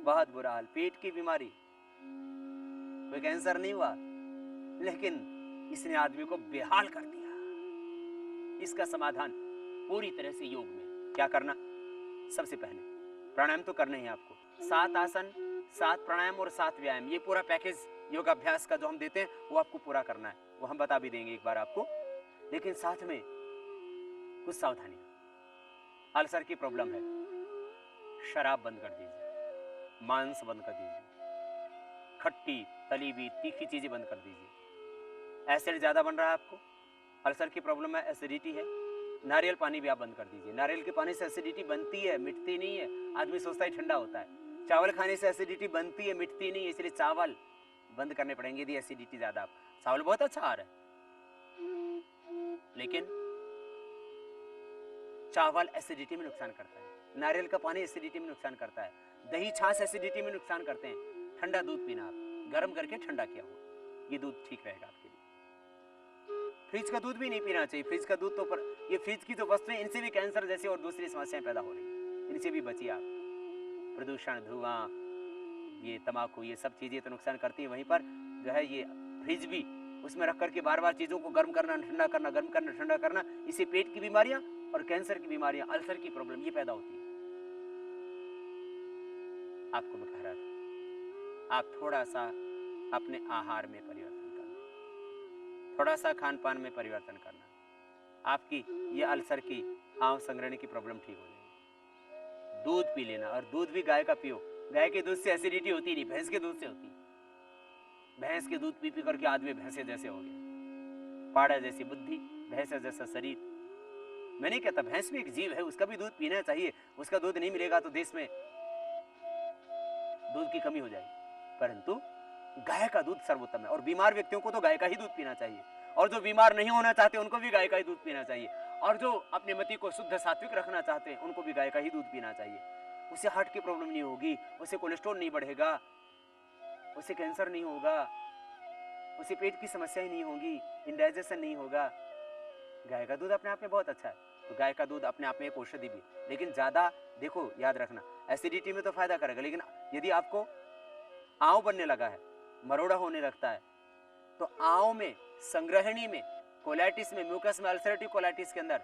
बहुत बुरा हाल, पेट की बीमारी, कोई कैंसर नहीं हुआ, लेकिन इसने आदमी को बेहाल कर दिया। इसका समाधान पूरी तरह से योग में। क्या करना? सबसे पहले प्राणायाम तो करना ही है आपको। 7 आसन, 7 प्राणायाम और 7 व्यायाम, ये पूरा पैकेज योगाभ्यास का जो हम देते हैं वो आपको पूरा करना है। वो हम बता भी देंगे एक बार आपको, लेकिन साथ में कुछ सावधानियां। अल्सर की प्रॉब्लम है, शराब बंद कर दीजिए, मांस बंद कर दीजिए, खट्टी तली हुई तीखी चीजें बंद कर दीजिए। एसिड ज्यादा बन रहा है आपको, अल्सर की प्रॉब्लम है, एसिडिटी है, नारियल पानी भी आप बंद कर दीजिए। नारियल के पानी से एसिडिटी बनती है, मिटती नहीं है। आदमी सोचता है ठंडा होता है। चावल खाने से एसिडिटी बनती है, मिटती नहीं है, इसलिए चावल बंद करने पड़ेंगे यदि एसिडिटी ज्यादा। चावल बहुत अच्छा आ रहा है, लेकिन चावल एसिडिटी में नुकसान करता है, नारियल का पानी एसिडिटी में नुकसान करता है, दही छाछ एसिडिटी में नुकसान करते हैं। ठंडा दूध पीना, आप गर्म करके ठंडा किया हुआ, ये दूध ठीक रहेगा आपके लिए। फ्रिज का दूध भी नहीं पीना चाहिए। फ्रिज का दूध तो पर, ये फ्रिज की जो वस्तुएं, इनसे भी कैंसर जैसी और दूसरी समस्याएं पैदा हो रही हैं, इनसे भी बचिए आप। प्रदूषण, धुआं, ये तंबाकू, ये सब चीजें तो नुकसान करती हैं। वहीं पर जो है ये फ्रिज भी, उसमें रख करके बार बार चीजों को गर्म करना, ठंडा करना, गर्म करना, ठंडा करना, इससे पेट की बीमारियां और कैंसर की बीमारियां, अल्सर की प्रॉब्लम ये पैदा होती है। आपको मैं कह रहा था, आप थोड़ा सा अपने आहार में परिवर्तन करना, थोड़ा सा खान पान में परिवर्तन करना, आपकी ये अल्सर की, आंव संग्रहण की प्रॉब्लम ठीक हो जाएगी। दूध पी लेना, और दूध भी गाय का पियो। गाय के दूध से एसिडिटी होती नहीं, भैंस के दूध से होती है। भैंस के दूध पी पी करके आदमी भैंसे जैसे हो गया, पाड़ा जैसी बुद्धि, भैंस जैसा शरीर। मैं नहीं कहता, भैंस भी एक जीव है, उसका भी दूध पीना चाहिए। उसका दूध नहीं मिलेगा तो देश में दूध की कमी हो जाएगी, परंतु गाय का दूध सर्वोत्तम है। और बीमार व्यक्तियों को तो गाय का ही दूध पीना चाहिए, और जो बीमार नहीं होना चाहते उनको भी गाय का ही दूध पीना चाहिए, और जो अपने मति को शुद्ध सात्विक रखना चाहते हैं उनको भी गाय का ही दूध पीना चाहिए। उसे हार्ट की प्रॉब्लम नहीं होगी, उसे कोलेस्ट्रॉल नहीं बढ़ेगा, उसे कैंसर नहीं होगा, उसे पेट की समस्याएं नहीं होंगी, इंडाइजेशन नहीं होगा। गाय का दूध अपने आप में बहुत अच्छा है, तो गाय का दूध अपने आप में एक औषधि भी, लेकिन ज्यादा देखो, याद रखना, एसिडिटी में तो फायदा करेगा, लेकिन यदि आपको आंव बनने लगा है, मरोड़ा होने लगता है, तो आंव में, संग्रहणी में, कोलाइटिस में, म्यूकस में, अल्सरेटिव कोलाइटिस के अंदर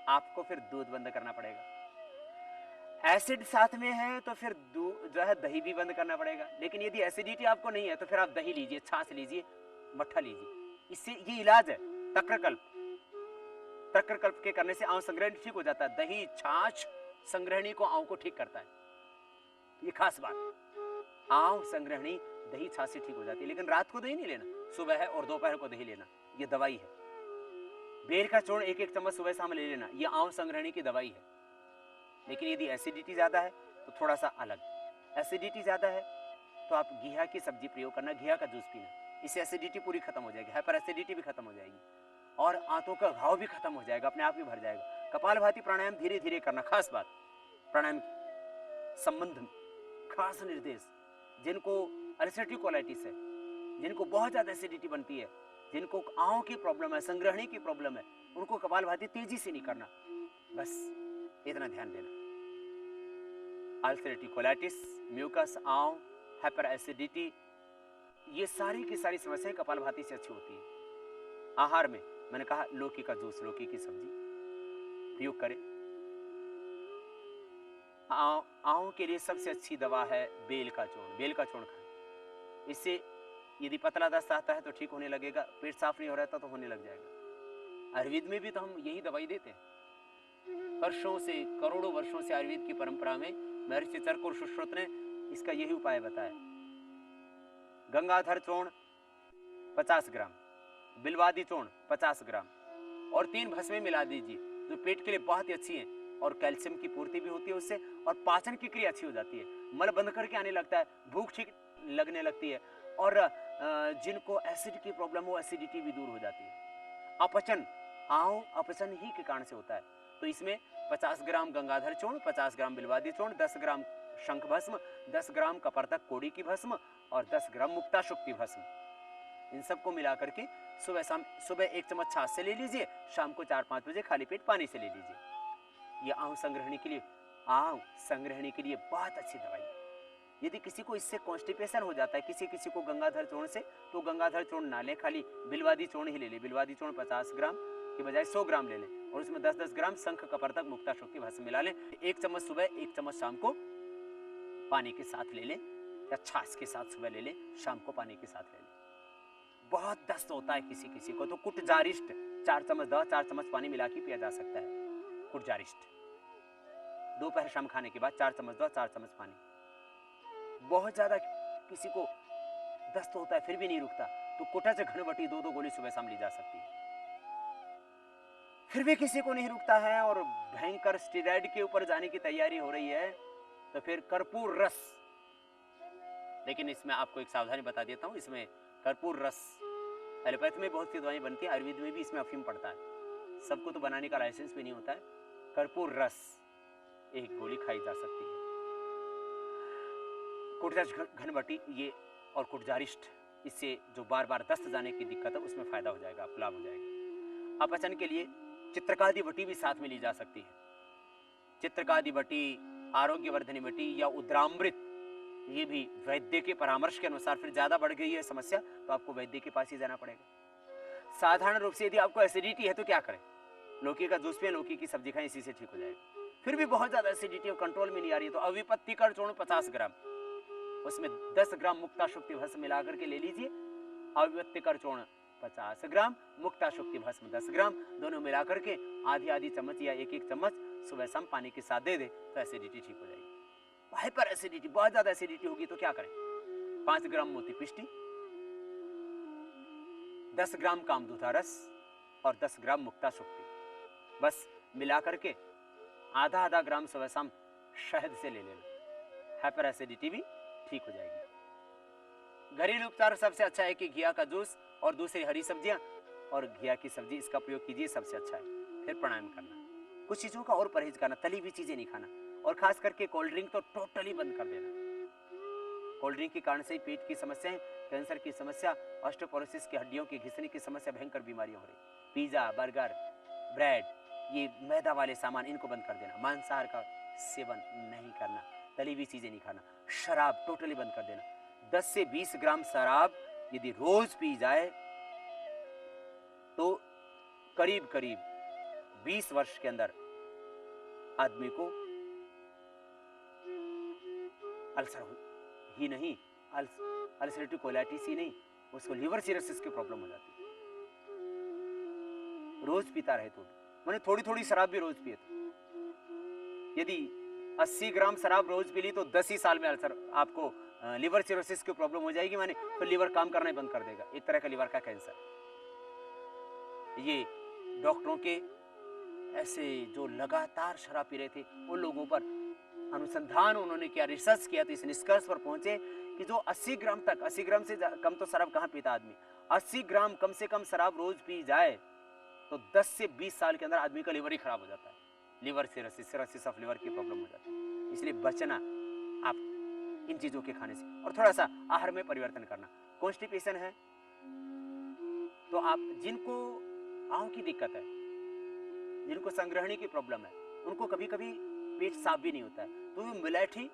आपको फिर दूध बंद करना पड़ेगा। एसिड साथ में है तो फिर जो है दही भी बंद करना पड़ेगा। लेकिन यदि एसिडिटी आपको नहीं है तो फिर आप दही लीजिए, छाछ लीजिए, मट्ठा लीजिए। इससे ये इलाज है, तक्रकल्प। तक्रकल्प के करने से आंव संग्रहणी ठीक हो जाता है। दही छाछ संग्रहणी को, आंव को ठीक करता है, ये खास बात। आंव संग्रहणी दही छाछ से ठीक हो जाती है, लेकिन रात को दही नहीं लेना, सुबह और दोपहर को दही लेना, ये दवाई है। बेर का चूर्ण 1-1 चम्मच सुबह शाम ले लेना, ये आंव संग्रहणी की दवाई है। लेकिन यदि एसिडिटी ज्यादा है तो थोड़ा सा अलग। एसिडिटी ज्यादा है तो आप घिया की सब्जी प्रयोग करना, घिया का जूस पीना, इससे एसिडिटी पूरी खत्म हो जाएगी, हाइपर एसिडिटी भी खत्म हो जाएगी, और आंतों का घाव भी खत्म हो जाएगा, अपने आप ही भर जाएगा। कपालभाति प्राणायाम धीरे धीरे करना, खास बात, प्राणायाम संबंध खास निर्देश। जिनको अल्सरेटिव कोलाइटिस है, जिनको बहुत ज्यादा एसिडिटी बनती है, जिनको आंव की प्रॉब्लम है, संग्रहणी की प्रॉब्लम है, उनको कपालभाति तेजी से नहीं करना, बस इतना ध्यान देना। अल्सरेटिव कोलाइटिस, म्यूकस, आंव, हाइपर एसिडिटी, ये सारी की सारी समस्याएं कपालभाति से अच्छी होती है। आहार में मैंने कहा लौकी का जूस, लौकी की सब्जी प्रयोग करें। आंव के लिए सबसे अच्छी दवा है बेल का चूर्ण, बेल का चूर्ण खाएं। इससे यदि पतला दस्त आता है तो ठीक होने लगेगा, पेट साफ नहीं हो रहा था तो होने लग जाएगा। आयुर्वेद में भी तो हम यही दवाई देते हैं, वर्षों से, करोड़ों वर्षों से आयुर्वेद की परंपरा में महर्षि चरक और सुश्रुत ने इसका यही उपाय बताया। गंगाधर चूर्ण 50 ग्राम, बिलवादी चूर्ण 50 ग्राम, और 3 भस्में मिला दीजिए, जो पेट के लिए बहुत ही अच्छी है, और कैल्शियम की पूर्ति भी होती है उससे, और पाचन की क्रिया अच्छी हो जाती है, मल बंद करके आने लगता है, भूख ठीक लगने लगती है, और जिनको एसिड की प्रॉब्लम हो, एसिडिटी भी दूर हो जाती है। अपचन, आंव अपचन ही के कारण से होता है, तो इसमें 50 ग्राम गंगाधर चूर्ण, 50 ग्राम बिलवादी चूर्ण, 10 ग्राम शंख भस्म, 10 ग्राम कपर्तक कोड़ी की भस्म, और 10 ग्राम मुक्ता शुक्ति भस्म, इन सबको मिलाकर के सुबह शाम, सुबह 1 चम्मच छाछ से ले लीजिए, शाम को 4-5 बजे खाली पेट पानी से ले लीजिए। ये आंव संग्रहणी के लिए, आंव संग्रहणी के लिए बहुत अच्छी दवाई है। यदि किसी को इससे कॉन्स्टिपेशन हो जाता है, किसी किसी को गंगाधर चूर्ण से, तो गंगाधर चूर्ण ना ले, खाली बिलवादी चूर्ण ही ले ले। बिलवादी चूर्ण 50 ग्राम की बजाय 100 ग्राम ले ले और उसमें 10-10 ग्राम शंख कपर्तक मुक्ताशुक्ति भस्म मिला ले। 1 चम्मच सुबह 1 चम्मच शाम को पानी के साथ ले ले, या छाछ के साथ सुबह ले ले, शाम को पानी के साथ ले ले। बहुत दस्त होता है किसी किसी को, तो कुटजारिष्ट 4 चम्मच दवा 4 चम्मच पानी मिला के पिया जा सकता है। कुटजारिष्ट दोपहर शाम खाने के बाद 4 चम्मच दवा 4 चम्मच पानी। बहुत ज्यादा किसी को दस्त होता है फिर भी नहीं रुकता, तो कुटज घनवटी 2-2 गोली सुबह शाम ली जा सकती है। फिर भी किसी को नहीं रुकता है और भयंकर स्टेरॉइड के ऊपर जाने की तैयारी हो रही है, तो फिर कर्पूर रस। लेकिन इसमें आपको एक सावधानी बता देता हूं, इसमें कर्पूर रस एलोपैथ में बहुत सी दवाएं बनती है, आयुर्वेद में भी इसमें अफीम पड़ता है, सबको तो बनाने का लाइसेंस भी नहीं होता है। कर्पूर रस 1 गोली खाई जा सकती है। कुटज घनवटी ये और कुटजारिष्ट, इससे जो बार बार दस्त जाने की दिक्कत है उसमें फायदा हो जाएगा, आपको लाभ हो जाएगा। अपचन के लिए चित्रकादि वटी भी साथ में ली जा सकती है। चित्रकादि वटी, आरोग्यवर्धनी वटी या उद्रामृत, ये भी वैद्य के परामर्श के अनुसार, फिर ज्यादा बढ़ गई है समस्या तो आपको वैद्य के पास ही जाना पड़ेगा। साधारण रूप से यदि आपको एसिडिटी है तो क्या करें? लौकी का जूस पिए, लौकी की सब्जी खाएं, इसी से ठीक हो जाएगा। फिर भी बहुत ज्यादा एसिडिटी और कंट्रोल में नहीं आ रही है तो अविपत्तिकर चूर्ण 50 ग्राम, उसमें 10 ग्राम मुक्ताशुक्ति भस्म मिलाकर के ले लीजिए। अविपत्तिकर चूर्ण 50 ग्राम, मुक्ताशुक्ति भस्म 10 ग्राम, दोनों मिलाकर के आधी चम्मच या 1-1 चम्मच सुबह शाम पानी के साथ दे दे तो एसिडिटी ठीक हो जाएगी। हाइपर एसिडिटी, बहुत ज्यादा एसिडिटी होगी तो क्या करें? 5 ग्राम मोती पिष्टी, 10 ग्राम कामधुता रस और 10 ग्राम मुक्ताशुक्ति, बस मिलाकर के आधा ग्राम सुबह शाम शहद से ले लेना, हाइपर एसिडिटी भी ठीक हो जाएगी। घरेलू उपचार सबसे अच्छा है कि घिया का जूस और दूसरी हरी सब्जियां और घिया की सब्जी, इसका प्रयोग कीजिए, सबसे अच्छा है। फिर प्राणायाम करना, कुछ चीजों का और परहेज करना, तली हुई चीजें नहीं खाना, और खास करके कोल्ड ड्रिंक तो टोटली बंद कर देना। कोल्ड ड्रिंक के कारण से ही पेट की समस्याएं, कैंसर की समस्या, ऑस्टियोपोरोसिस की हड्डियों की घिसने की समस्या, भयंकर बीमारियां हो रही। पिज्जा, बर्गर, ब्रेड, ये मैदा वाले सामान, इनको बंद कर देना। मांसाहार का सेवन नहीं करना, तली हुई चीजें नहीं खाना, शराब टोटली बंद कर देना। 10 से 20 ग्राम शराब यदि रोज पी जाए तो करीब 20 वर्ष के अंदर आदमी को अल्सर ही नहीं, अल्सरेटिव कोलाइटिस ही नहीं, उसको लिवर सिरोसिस की प्रॉब्लम हो जाती है। रोज पीता रहे तो, माने थोड़ी शराब भी रोज पिए तो, यदि 80 ग्राम शराब रोज पी ली तो 10 ही साल में अल्सर, आपको लिवर सिरोसिस की प्रॉब्लम हो जाएगी, माने तो लिवर काम करना ही बंद कर देगा, एक तरह का लिवर का कैंसर। ये डॉक्टरों के ऐसे जो लगातार शराब पी रहे थे उन लोगों पर अनुसंधान उन्होंने किया, रिसर्च किया, तो इस निष्कर्ष पर पहुंचे कि जो 80 ग्राम तक, 80 ग्राम से कम तो शराब कहां पीता आदमी, 80 ग्राम कम से कम शराब रोज पी जाए तो 10 से 20 साल के अंदर आदमी का लिवर ही खराब हो जाता है, लिवर सिरोसिस ऑफ लिवर की प्रॉब्लम हो जाती है। इसलिए बचना आप इन चीजों के खाने से, और थोड़ा सा आहार में परिवर्तन करना। कॉन्स्टिपेशन है तो आप, जिनको आंव की दिक्कत है, जिनको संग्रहणी की प्रॉब्लम है, उनको कभी कभी पेट साफ भी नहीं होता है, तो मुलैठी,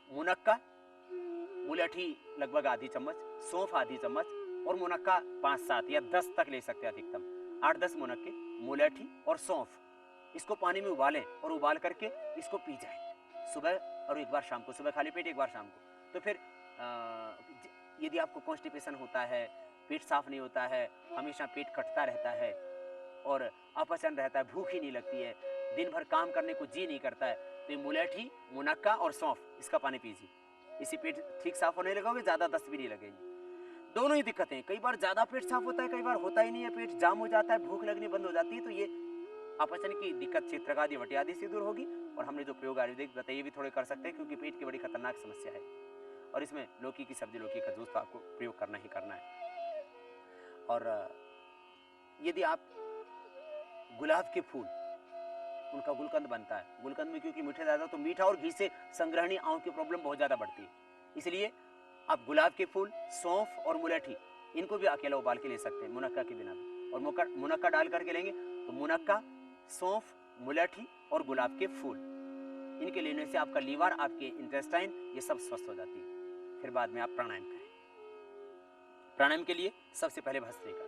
मुनक्का, मुलैठी लगभग आधी चम्मच, सौंफ आधी चम्मच, और मुनक्का 5-7 या 10 तक ले सकते हैं अधिकतम, 8-10 मुनक्के, मुलैठी और सौंफ, इसको पानी में उबालें और उबाल करके इसको पी जाए सुबह और एक बार शाम को, सुबह खाली पेट एक बार शाम को। तो फिर यदि आपको कॉन्स्टिपेशन होता है, पेट साफ नहीं होता है, हमेशा पेट कटता रहता है और अपचन रहता है, भूख ही नहीं लगती है, दिन भर काम करने को जी नहीं करता है, तो ये मुलैठी, मुनक्का और सौंफ, इसका पानी पीजिए, इसी पेट ठीक साफ होने लगोगे, ज्यादा दस्त भी नहीं लगेगी। दोनों ही दिक्कतें, कई बार ज्यादा पेट साफ होता है, कई बार होता ही नहीं है, पेट जाम हो जाता है, भूख लगनी बंद हो जाती है, तो ये अपचन की दिक्कत चित्रकादि वटी आदि से दूर होगी। और हमने जो प्रयोग आयुर्वेदिक बताए ये भी थोड़े कर सकते हैं, क्योंकि पेट की बड़ी खतरनाक समस्या है, और इसमें लौकी की सब्जी, लौकी का जूस तो आपको प्रयोग करना ही करना है। और यदि आप गुलाब के फूल, उनका गुलकंद बनता है, गुलकंद में क्योंकि मीठा ज्यादा, तो मीठा और घी से संग्रहणी आंव की प्रॉब्लम बहुत ज्यादा बढ़ती है, इसलिए आप गुलाब के फूल, सौंफ और मुलैठी, इनको भी अकेला उबाल के ले सकते हैं, मुनक्का के बिना भी, और मुनक्का डाल करके लेंगे तो मुनक्का, सौंफ, मुलैठी और गुलाब के फूल, इनके लेने से आपका लीवर, आपके इंटेस्टाइन, ये सब स्वस्थ हो जाती है। फिर बाद में आप प्राणायाम करें। प्राणायाम के लिए सबसे पहले भस्त्रिका,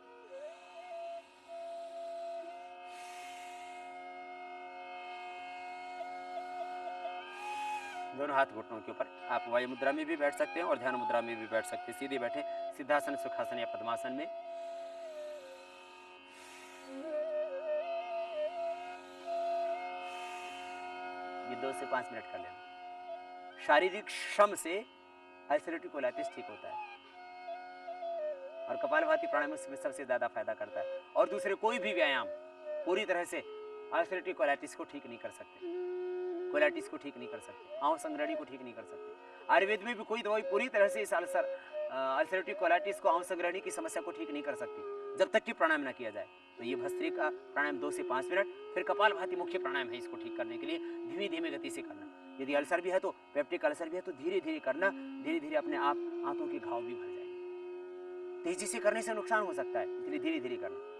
दोनों हाथ घुटनों के ऊपर। आप वायु मुद्रा में भी बैठ सकते हैं और ध्यान मुद्रा में भी बैठ सकते हैं। सीधे बैठे, सिद्धासन, सुखासन या पद्मासन में। ये 2 से 5 मिनट कर लेना। शारीरिक श्रम से अल्सरेटिव कोलाइटिस ठीक होता है और कपालभाति प्राणायाम उसमें सबसे ज्यादा फायदा करता है। और दूसरे कोई भी व्यायाम पूरी तरह से अल्सरेटिव कोलाइटिस को ठीक नहीं कर सकते, कोलाइटिस को ठीक नहीं कर सकते, आंव संग्रहणी को ठीक नहीं कर सकते। आयुर्वेद में भी कोई दवाई पूरी तरह से इस अल्सरेटिव कोलाइटिस को, आंव संग्रहणी की समस्या को ठीक नहीं कर सकती जब तक कि प्राणायाम न किया जाए। तो ये भस्त्रिका प्राणायाम 2 से 5 मिनट। फिर कपालभाति मुख्य प्राणायाम है, इसको ठीक करने के लिए धीमे धीमे गति से करना। यदि अल्सर भी है तो, पेप्टिक अल्सर भी है तो धीरे धीरे करना। धीरे धीरे अपने आप आंतों के घाव भी भर जाएंगे। तेजी से करने से नुकसान हो सकता है, इसलिए धीरे धीरे करना।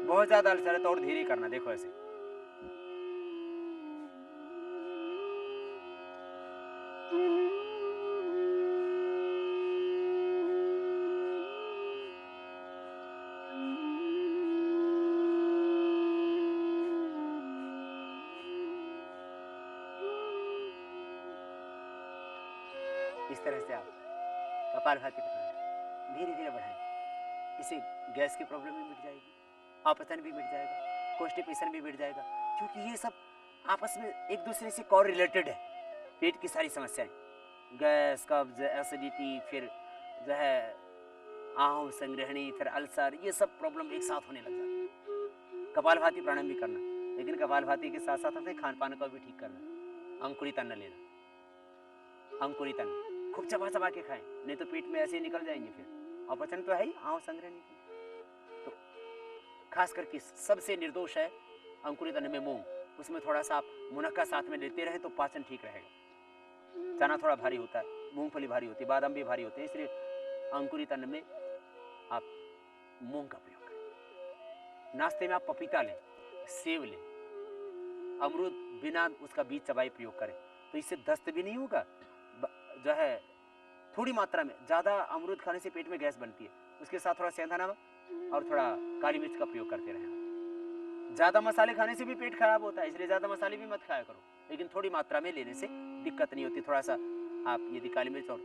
बहुत ज्यादा अल्सर है तो और धीरे करना। देखो ऐसे, इस तरह से आप कपालभाति धीरे धीरे बढ़ाएं। इससे गैस की प्रॉब्लम भी मिट जाएगी, अपचन भी मिट जाएगा, कॉन्स्टिपेशन भी मिट जाएगा, क्योंकि ये सब आपस में एक दूसरे से कॉर रिलेटेड है। पेट की सारी समस्याएं, गैस, कब्ज, एसिडिटी, फिर जो है आंव संग्रहणी, फिर अल्सर, ये सब प्रॉब्लम एक साथ होने लग जाती है। कपालभाति प्राणायाम भी करना, लेकिन कपालभाति के साथ साथ अपने खान पान को भी ठीक करना। अंकुरित अन्न लेना, अंकुरित अन्न खूब चबा चबा के खाएं, नहीं तो पेट में ऐसे निकल जाएंगे। फिर अपचन तो है ही, आंव संग्रहणी। तो खास करके सबसे निर्दोष है अंकुरित अन्न में मूंग। उसमें थोड़ा सा आप मुनक्का साथ में लेते रहे तो पाचन ठीक रहेगा। चना थोड़ा भारी होता है, मूंगफली भारी होती है, बादाम भी भारी होते हैं, इसलिए अंकुरित अन्न में आप मूंग का प्रयोग करें। नाश्ते में आप पपीता लें, सेब लें, अमरूद बिना उसका बीज चबाए प्रयोग करें, तो इससे दस्त भी नहीं होगा। जो है थोड़ी मात्रा में, ज़्यादा अमरूद खाने से पेट में गैस बनती है। उसके साथ थोड़ा सेंधा नमक और थोड़ा काली मिर्च का प्रयोग करते रहें। ज़्यादा मसाले खाने से भी पेट खराब होता है, इसलिए ज़्यादा मसाले भी मत खाया करो, लेकिन थोड़ी मात्रा में लेने से दिक्कत नहीं होती। थोड़ा सा आप यदि काली मिर्च और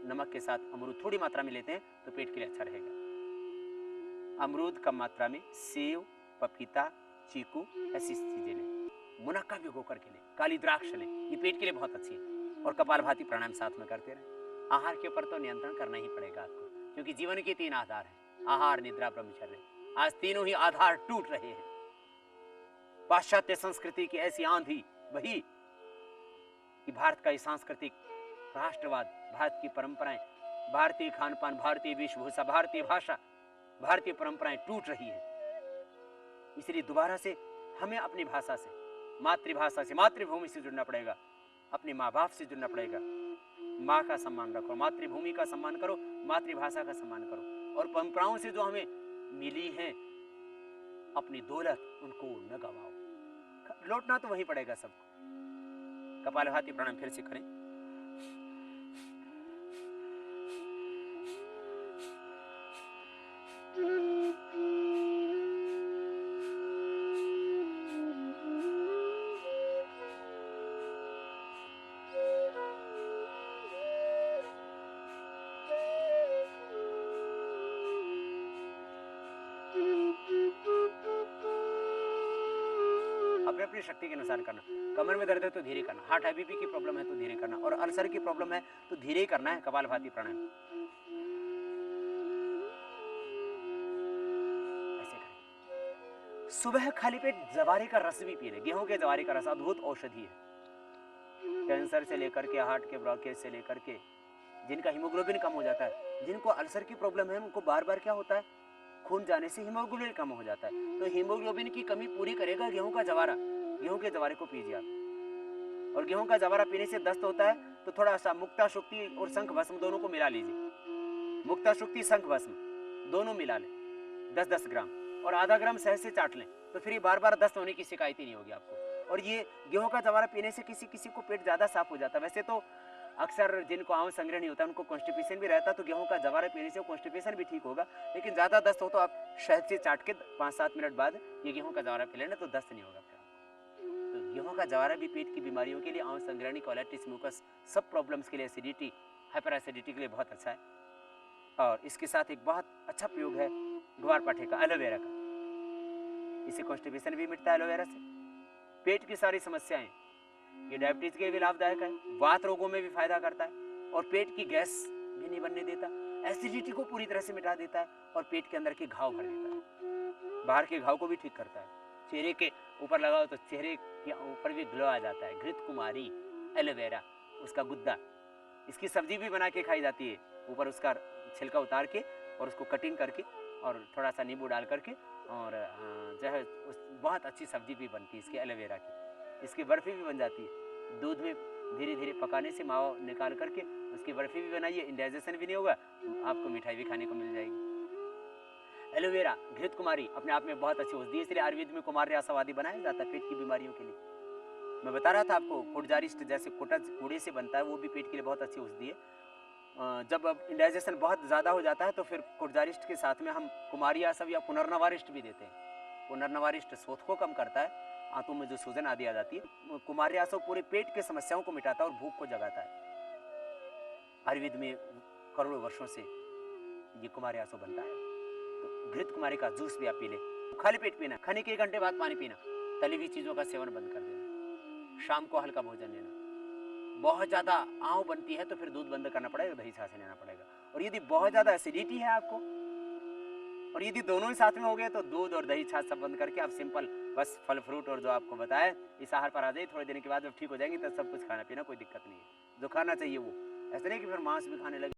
नमक के साथ अमरूद थोड़ी मात्रा में लेते हैं तो पेट के लिए अच्छा रहेगा। अमरूद कम मात्रा में, सेव, पपीता, चीकू, ऐसी चीज़ें लें। मुनक्का भिगो करके लें, काली द्राक्ष लें, ये पेट के लिए बहुत अच्छी है। और कपालभाति प्राणायाम साथ में करते रहें। आहार के ऊपर तो नियंत्रण करना ही पड़ेगा आपको, क्योंकि जीवन के 3 आधार हैं, आहार, निद्रा, ब्रह्मचर्य। आज तीनों ही आधार टूट रहे हैं। पाश्चात्य संस्कृति की ऐसी आंधी वही कि भारत का सांस्कृतिक राष्ट्रवाद, भारत की परंपराएं, भारतीय खान पान, भारतीय वेशभूषा, भारतीय भाषा, भारतीय परंपराएं टूट रही है। इसलिए दोबारा से हमें अपनी भाषा से, मातृभाषा से, मातृभूमि से जुड़ना पड़ेगा, अपने माँ बाप से जुड़ना पड़ेगा। माँ का सम्मान रखो, मातृभूमि का सम्मान करो, मातृभाषा का सम्मान करो, और परंपराओं से जो हमें मिली है अपनी दौलत, उनको न गवाओ। लौटना तो वहीं पड़ेगा सबको। कपालभाति प्राणायाम फिर से करें। अपने अपनी शक्ति के अनुसार करना। कमर में दर्द है तो धीरे करना, हार्ट हाई बीपी की प्रॉब्लम है तो धीरे करना, और अल्सर की प्रॉब्लम है तो धीरे ही करना है कपालभाति प्राणायाम। ऐसे करें। सुबह खाली पेट जवारे का रस भी पी ले। गेहूं के जवारे का रस अद्भुत औषधि है। कैंसर से लेकर के, हार्ट के ब्लॉकेज से लेकर के, जिनका हीमोग्लोबिन कम हो जाता है, जिनको अल्सर की प्रॉब्लम है, उनको बार बार क्या होता है, खून जाने से हीमोग्लोबिन कम हो जाता है। तो हीमोग्लोबिन की कमी पूरी करेगा गेहूं का जवारा। गेहूं के जवारे को पीजिए आप, और गेहूं का जवारा पीने से दस्त होता है तो थोड़ा सा मुक्ता शुक्ति और शंख भस्म दोनों को मिला लीजिए। मुक्ता शुक्ति शंख भस्म दोनों मिला लें 10-10 ग्राम, और आधा ग्राम शहद से चाट लें, तो फिर ये बार बार दस्त होने की शिकायत ही नहीं होगी आपको। और ये गेहूं का जवारा पीने से किसी किसी को पेट ज़्यादा साफ हो जाता है। वैसे तो अक्सर जिनको आम संग्रह नहीं होता उनको कॉन्स्टिपेशन भी रहता है, तो गेहूं का जवारा पीने से कॉन्स्टिपेशन भी ठीक होगा। लेकिन ज़्यादा दस्त हो तो आप शहद से चाट के 5-7 मिनट बाद ये गेहूं का जवारा पी लेना, तो दस्त नहीं होगा फिर आपको। तो गेहूं का जवारा भी पेट की बीमारियों के लिए, आम संग्रहणी, कोलाइटिस, म्यूकस, सब प्रॉब्लम्स के लिए, एसिडिटी, हाइपर एसिडिटी के लिए बहुत अच्छा है। और इसके साथ एक बहुत अच्छा प्रयोग है ग्वारपाठे का, एलोवेरा का। इससे कॉन्स्टिपेशन भी मिटता है एलोवेरा से। पेट की सारी समस्याएं, ये डायबिटीज के भी लाभदायक है, वात रोगों में भी फायदा करता है, और पेट की गैस भी नहीं बनने देता, एसिडिटी को पूरी तरह से मिटा देता है, और पेट के अंदर के घाव भर देता है, बाहर के घाव को भी ठीक करता है। चेहरे के ऊपर लगाओ तो चेहरे के ऊपर भी ग्लो आ जाता है। घृत कुमारी, एलोवेरा, उसका गुद्दा, इसकी सब्जी भी बना के खाई जाती है। ऊपर उसका छिलका उतार के और उसको कटिंग करके और थोड़ा सा नींबू डाल करके, और जो है बहुत अच्छी सब्जी भी बनती है इसकी, एलोवेरा की। इसकी बर्फ़ी भी बन जाती है। दूध में धीरे धीरे पकाने से मावा निकाल करके उसकी बर्फ़ी भी बनाइए, इंडाइजेशन भी नहीं होगा, आपको मिठाई भी खाने को मिल जाएगी। एलोवेरा, घृत कुमारी अपने आप में बहुत अच्छी औषधि है, इसलिए आयुर्वेद में कुमार आशावादी बनाया जाता है पेट की बीमारियों के लिए। मैं बता रहा था आपको, कुटजारिष्ट जैसे कूड़े से बनता है, वो भी पेट के लिए बहुत अच्छी औषधि है। जब अब इंडाइजेशन बहुत ज़्यादा हो जाता है तो फिर कुटजारिष्ट के साथ में हम कुमारी आसव या पुनर्नवारिष्ट भी देते हैं। पुनर्नवारिष्ट शोथ को कम करता है, आंतों में जो सूजन आदि आ जाती है। कुमारी आसव पूरे पेट के समस्याओं को मिटाता है और भूख को जगाता है। आयुर्वेद में करोड़ों वर्षों से ये कुमारी आसव बनता है। तो घृत कुमारी का जूस भी आप पी लें, खाली पेट पीना, खाने के 1 घंटे बाद पानी पीना, तली हुई चीज़ों का सेवन बंद कर देना, शाम को हल्का भोजन लेना। बहुत ज़्यादा आंव बनती है तो फिर दूध बंद करना पड़ेगा, दही छाछ लेना पड़ेगा। और यदि बहुत ज़्यादा एसिडिटी है आपको, और यदि दोनों ही साथ में हो गए, तो दूध और दही छाछ सब बंद करके आप सिंपल बस फल फ्रूट और जो आपको बताया इस आहार पर आ जाइए। थोड़े दिन के बाद जब ठीक हो जाएंगे तो सब कुछ खाना पीना, कोई दिक्कत नहीं है। जो खाना चाहिए वो, ऐसा नहीं कि फिर मांस भी खाने लगे।